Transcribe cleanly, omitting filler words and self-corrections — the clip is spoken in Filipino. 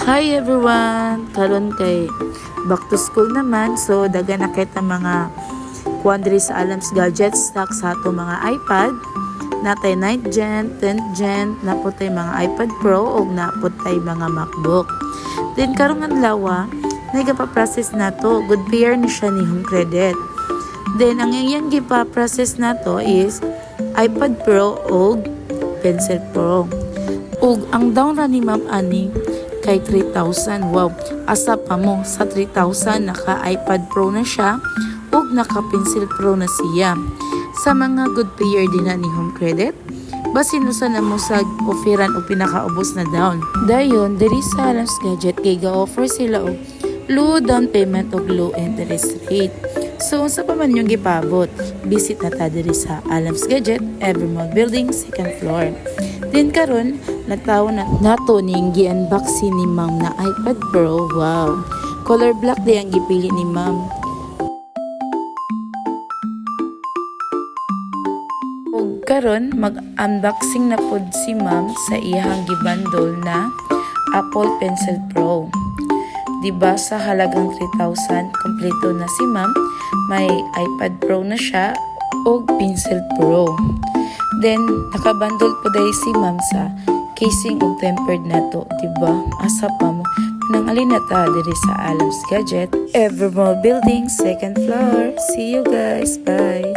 Hi everyone! Karon kay back to school naman. So daga na kita mga kuandri sa Alams Gadgets stock sa ato mga iPad. Natay 9th Gen, 10th Gen, naputay mga iPad Pro o naputay mga MacBook. Then karong adlaw nagapa-process nato. Good pair ni siya ni Home Credit. Then ang iyang gipa-process nato is iPad Pro o Pencil Pro. Ug ang down ra ni Ma'am Ani kay 3,000. Wow, asa pa mo sa 3,000 naka iPad Pro na siya ug naka Pencil Pro na siya. Sa mga good payer din na ni Home Credit, basin usa na mo sa offeran o pinakaubos na down. Dayon diri sa Alams Gadget kay ga-offer sila og low down payment og low interest rate. So unsa pa man yung gipabot, visit na ta diri sa Alams Gadget, Evermall Building, 2nd floor. Then karon nagtawo na nato ning gi-unboxing ni Ma'am na iPad Pro. Wow. Color black di ang gipili ni Ma'am. Ug karon mag-unboxing na pod si Ma'am sa iyang gibundle na Apple Pencil Pro. Diba sa halagang 3,000 kompleto na si Ma'am, may iPad Pro na siya ug Pencil Pro. Then nakabundle po dahil si Ma'am sa casing ug tempered na to, diba? Asa pa mo nang alin na ta diri sa Alams Gadget, Evermall Building, 2nd floor. See you guys, bye.